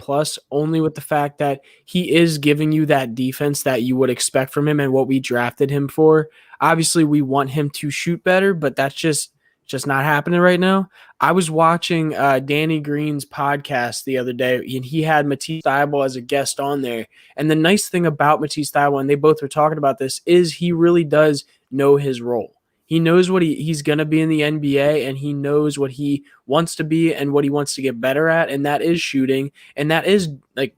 only with the fact that he is giving you that defense that you would expect from him and what we drafted him for. Obviously, we want him to shoot better, but that's just not happening right now. I was watching Danny Green's podcast the other day, and he had Matisse Thybulle as a guest on there. And the nice thing about Matisse Thybulle, and they both were talking about this, is he really does know his role. He knows what he's going to be in the NBA, and he knows what he wants to be and what he wants to get better at, and that is shooting, and that is like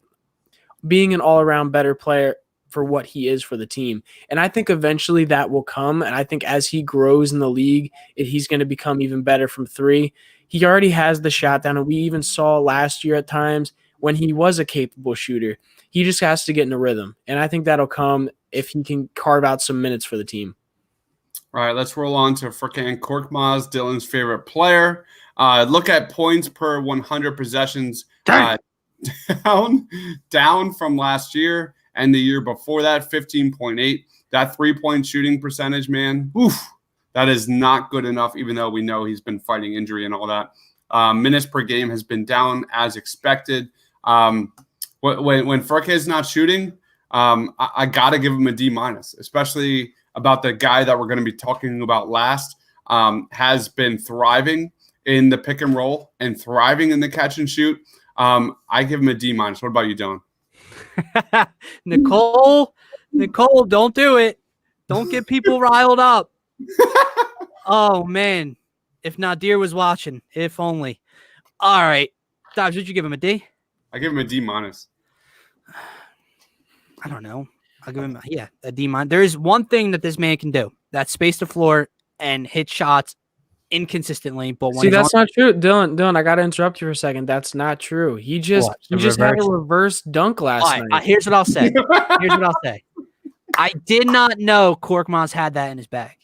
being an all-around better player for what he is for the team. And I think eventually that will come, and I think as he grows in the league, he's going to become even better from three. He already has the shot down, and we even saw last year at times when he was a capable shooter. He just has to get in a rhythm, and I think that'll come if he can carve out some minutes for the team. All right, let's roll on to Furkan Korkmaz, Dylan's favorite player. Look at points per 100 possessions down from last year and the year before that, 15.8. That 3-point shooting percentage, man, that is not good enough, even though we know he's been fighting injury and all that. Minutes per game has been down as expected. When Furkan is not shooting, I got to give him a D-, especially about the guy that we're going to be talking about last, has been thriving in the pick and roll and thriving in the catch and shoot. I give him a D-. What about you, Dylan? Nicole, don't do it. Don't get people riled up. Oh, man. If Nadir was watching, if only. All right. Dobbs, would you give him a D? I give him a D-. I don't know. I'll give him a D-. There's one thing that this man can do. That's space the floor and hit shots inconsistently. But when that's not true, Dylan. I gotta interrupt you for a second. That's not true. He just had a reverse dunk last night. Here's what I'll say. I did not know Korkmaz had that in his bag.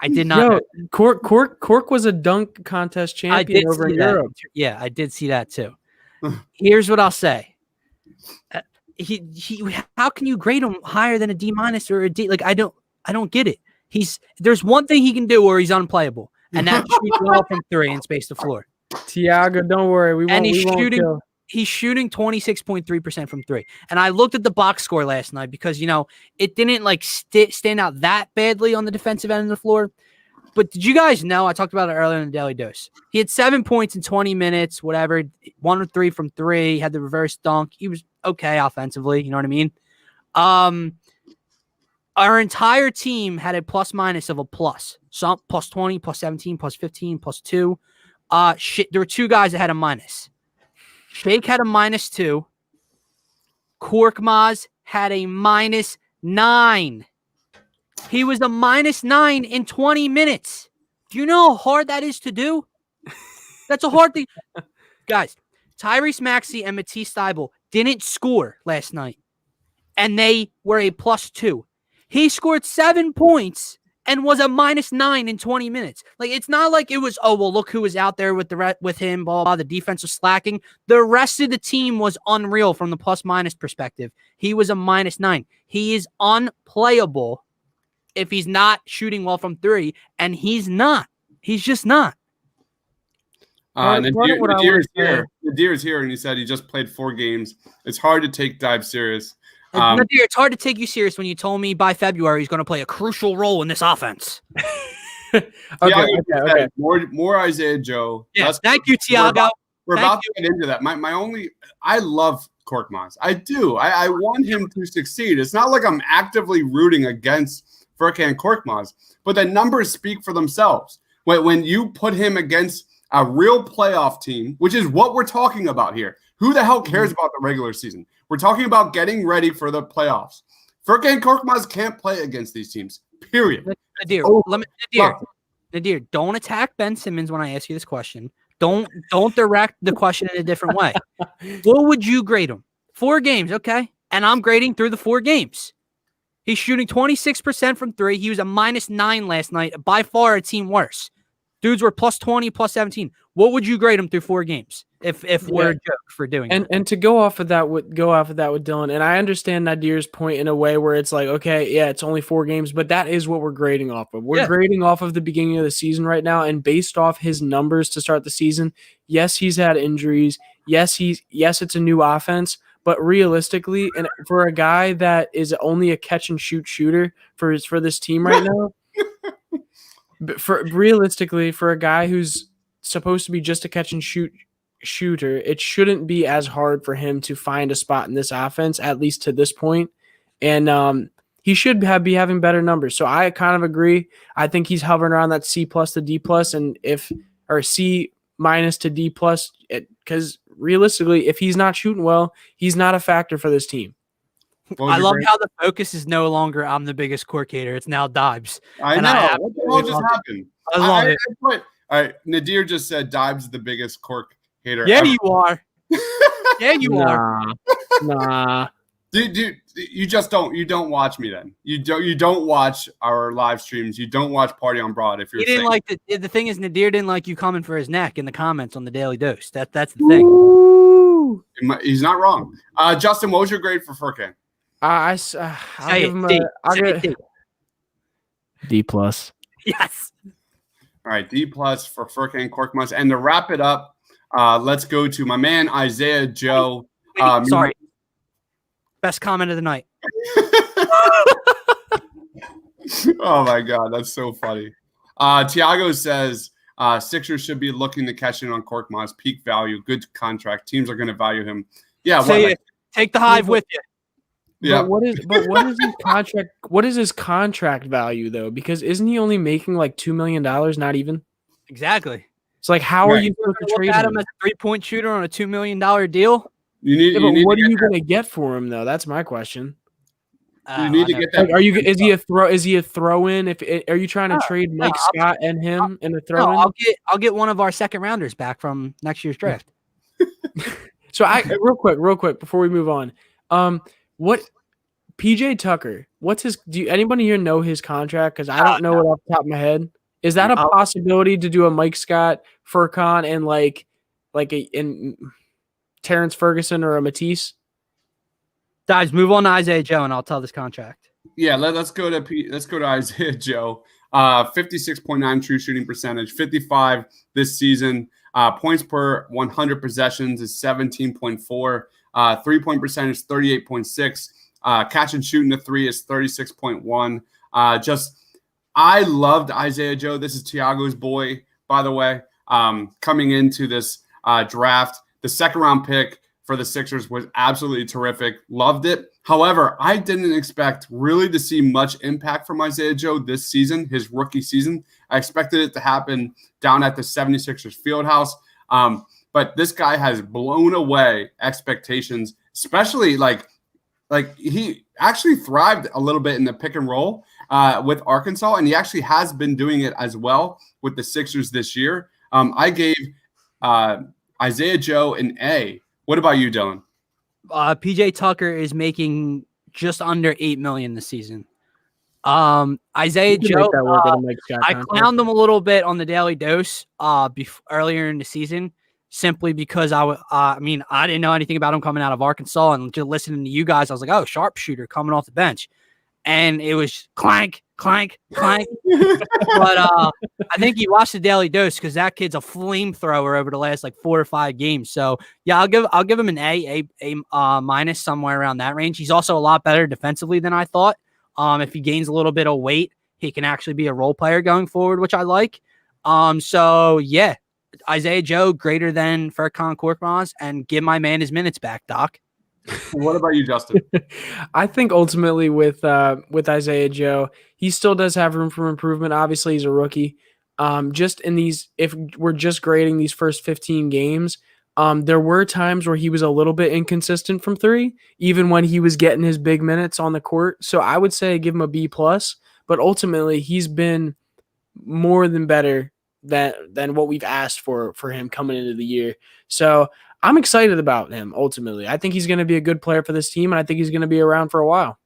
I did not know. Cork was a dunk contest champion over in Europe. Yeah, I did see that too. Here's what I'll say. How can you grade him higher than a D- or a D? Like I don't get it. There's one thing he can do where he's unplayable, and that's shoot well from three and space the floor. Tiago, don't worry. He's shooting 26.3% from three. And I looked at the box score last night because, it didn't like stand out that badly on the defensive end of the floor. But did you guys know, I talked about it earlier in the Daily Dose. He had 7 points in 20 minutes, whatever, 1 or 3 from three, had the reverse dunk. He was okay offensively. You know what I mean? Our entire team had a plus minus of a plus. Some plus 20, plus 17, plus 15, plus 2. There were 2 guys that had a minus. Shake had a -2. Korkmaz had a -9. He was a -9 in 20 minutes. Do you know how hard that is to do? That's a hard thing. Guys, Tyrese Maxi and Matisse Thybulle didn't score last night, and they were a +2. He scored 7 points and was a -9 in 20 minutes. Like, it's not like it was, oh, well, look who was out there with him, blah, blah, blah. The defense was slacking. The rest of the team was unreal from the plus-minus perspective. He was a -9. He is unplayable if he's not shooting well from three, and he's not. He's just not. Nadir is here, and he said he just played 4 games. It's hard to take Dive serious. Nadir, it's hard to take you serious when you told me by February he's going to play a crucial role in this offense. Okay. More Isaiah Joe. Yes, thank you, Tiago. We're about to get into that. I love Korkmaz. I do. I want him to succeed. It's not like I'm actively rooting against Furkan Korkmaz, but the numbers speak for themselves. When you put him against a real playoff team, which is what we're talking about here. Who the hell cares about the regular season? We're talking about getting ready for the playoffs. Furkan Korkmaz can't play against these teams, period. Nadir, don't attack Ben Simmons when I ask you this question. Don't direct the question in a different way. What would you grade him? 4 games, okay? And I'm grading through the 4 games. He's shooting 26% from three. He was a -9 last night. By far a team worse. Dudes were +20, +17. What would you grade him through 4 games? If we're a joke for doing that. And to go off of that with Dylan, and I understand Nadir's point in a way where it's like, okay, yeah, it's only 4 games, but that is what we're grading off of. We're grading off of the beginning of the season right now, and based off his numbers to start the season, yes, he's had injuries. Yes, it's a new offense, but realistically, and for a guy that is only a catch and shoot shooter for this team right now, for a guy who's supposed to be just a catch and shoot shooter, it shouldn't be as hard for him to find a spot in this offense, at least to this point. And he should be having better numbers. So I kind of agree. I think he's hovering around that C+ to D+, and or C- to D+, because realistically, if he's not shooting well, he's not a factor for this team. I love how the focus is no longer I'm the biggest Cork hater. It's now Dibes. I know. What the hell just happened? I love it. All right, Nadir just said Dibes is the biggest Cork hater. Yeah, ever. you are. Yeah, you are. Nah. Dude, you just don't. You don't watch me then. You don't watch our live streams. You don't watch Party on Broad. If you're he didn't like the thing is Nadir didn't like you coming for his neck in the comments on the Daily Dose. That's the thing. Ooh. He's not wrong. Justin, what was your grade for Furkan? I'll give him D+. Yes. All right, D+ for Furkan Korkmaz. And to wrap it up, let's go to my man Isaiah Joe. Sorry. Best comment of the night. Oh my God, that's so funny. Tiago says Sixers should be looking to cash in on Korkmaz. Peak value, good contract. Teams are going to value him. Yeah, take the hive with you. Yeah. But what is his contract? What is his contract value though? Because isn't he only making like $2 million? Not even. Exactly. It's like, how are you supposed to trade him as a 3-point shooter on a $2 million deal? What are you going to get for him though? That's my question. You need to get that. Like, is he a throw in? Are you trying to trade Mike Scott and him in a throw in? I'll get one of our second rounders back from next year's draft. So real quick before we move on, what PJ Tucker? What's his? Anybody here know his contract? Because I don't know it off the top of my head. Is that a possibility to do a Mike Scott, Furkan, and like in Terrence Ferguson or a Matisse? Guys, move on to Isaiah Joe, and I'll tell this contract. Yeah, let's go to Isaiah Joe. 56.9 true shooting percentage, 55 this season. Points per 100 possessions is 17.4. 3-point percentage 38.6. Catch and shoot in the three is 36.1. I loved Isaiah Joe. This is Tiago's boy, by the way. Coming into this draft, the second round pick for the Sixers was absolutely terrific. Loved it. However, I didn't expect really to see much impact from Isaiah Joe this season, his rookie season. I expected it to happen down at the 76ers Fieldhouse. But this guy has blown away expectations, especially like he actually thrived a little bit in the pick and roll with Arkansas, and he actually has been doing it as well with the Sixers this year. I gave Isaiah Joe an A. What about you, Dylan? PJ Tucker is making just under $8 million this season. Isaiah Joe, I clowned him a little bit on the Daily Dose earlier in the season, simply because I didn't know anything about him coming out of Arkansas, and just listening to you guys, I was like, oh, sharpshooter coming off the bench, and it was clank, clank, clank. But I think you watched the Daily Dose because that kid's a flamethrower over the last like 4 or 5 games. So yeah, I'll give him an A minus, somewhere around that range. He's also a lot better defensively than I thought. If he gains a little bit of weight, he can actually be a role player going forward, which I like. So yeah, Isaiah Joe greater than Furkan Korkmaz, and give my man his minutes back, Doc. What about you, Justin? I think ultimately with Isaiah Joe, he still does have room for improvement. Obviously, he's a rookie. Just in these, if we're just grading these first 15 games, there were times where he was a little bit inconsistent from three, even when he was getting his big minutes on the court. So I would say give him a B+, but ultimately he's been more than better than what we've asked for him coming into the year. So I'm excited about him ultimately. I think he's going to be a good player for this team, and I think he's going to be around for a while.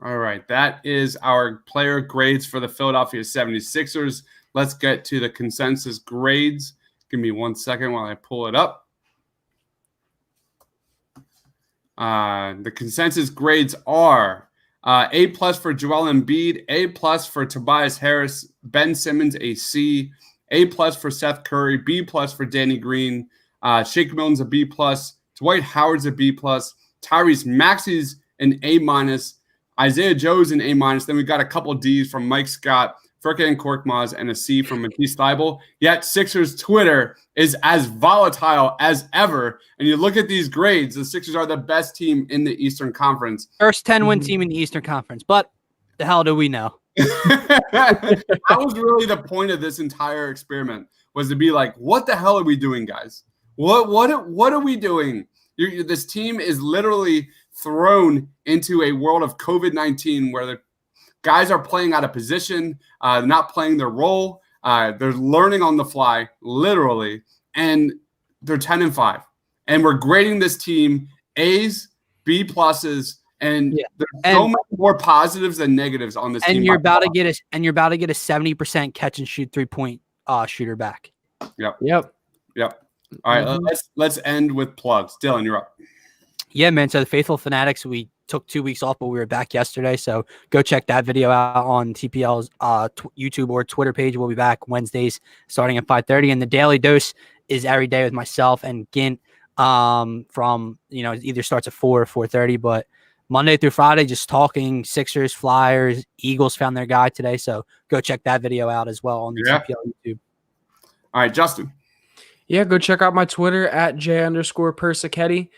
All right, that is our player grades for the Philadelphia 76ers. Let's get to the consensus grades. Give me 1 second while I pull it up. The consensus grades are A+ for Joelle Embiid, A+ for Tobias Harris, Ben Simmons a C, A+ for Seth Curry, B+ for Danny Green, Shake Milton's a B+, Dwight Howard's a B+, Tyrese Maxi's an A-, Isaiah Joe's an A-. Then we got a couple D's from Mike Scott, Furkan Korkmaz, and a C from Matisse Thybulle. Yet Sixers Twitter is as volatile as ever. And you look at these grades, the Sixers are the best team in the Eastern Conference. First 10-win team in the Eastern Conference. But the hell do we know? That was really the point of this entire experiment, was to be like, what the hell are we doing, guys? What are we doing? This team is literally thrown into a world of COVID-19 where the guys are playing out of position, not playing their role. They're learning on the fly, literally, and they're 10-5. And we're grading this team A's, B+, and there's so much more positives than negatives on this team. And you're about to get a 70% catch and shoot 3-point shooter back. Yep. All right, let's end with plugs. Dylan, you're up. Yeah, man. So the Faithful Fanatics, we took 2 weeks off, but we were back yesterday. So go check that video out on TPL's YouTube or Twitter page. We'll be back Wednesdays starting at 5:30. And the Daily Dose is every day with myself and Gint from, it either starts at 4 or 4:30. But Monday through Friday, just talking Sixers, Flyers, Eagles found their guy today. So go check that video out as well on the TPL YouTube. All right, Justin. Yeah, go check out my Twitter at J_Persichetti.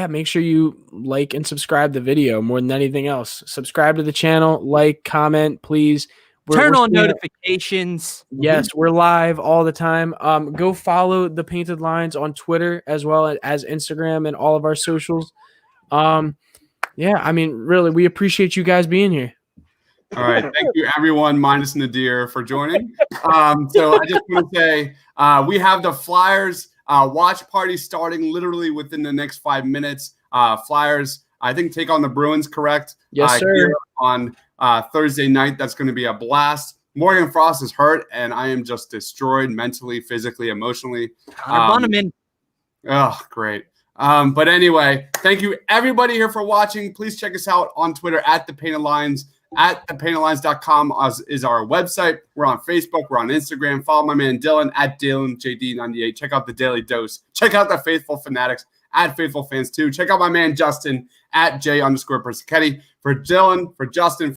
Make sure you like and subscribe the video more than anything else. Subscribe to the channel, like, comment, please. Turn on seeing it. notifications. Yes, we're live all the time. Go follow the Painted Lines on Twitter as well as Instagram and all of our socials. Yeah, I mean, really, we appreciate you guys being here. All right. Thank you, everyone, minus Nadir, for joining. So I just want to say we have the Flyers watch party starting literally within the next 5 minutes. Flyers, I think, take on the Bruins, correct? Yes, sir. Here on Thursday night. That's going to be a blast. Morgan Frost is hurt, and I am just destroyed mentally, physically, emotionally. Oh, great. But anyway, thank you, everybody here for watching. Please check us out on Twitter at The Painted Lines. At thepaintedlines.com is our website. We're on Facebook. We're on Instagram. Follow my man Dylan at DylanJD98. Check out the Daily Dose. Check out the Faithful Fanatics at Faithful Fans 2. Check out my man Justin at J_Persichetti. For Dylan, for Justin,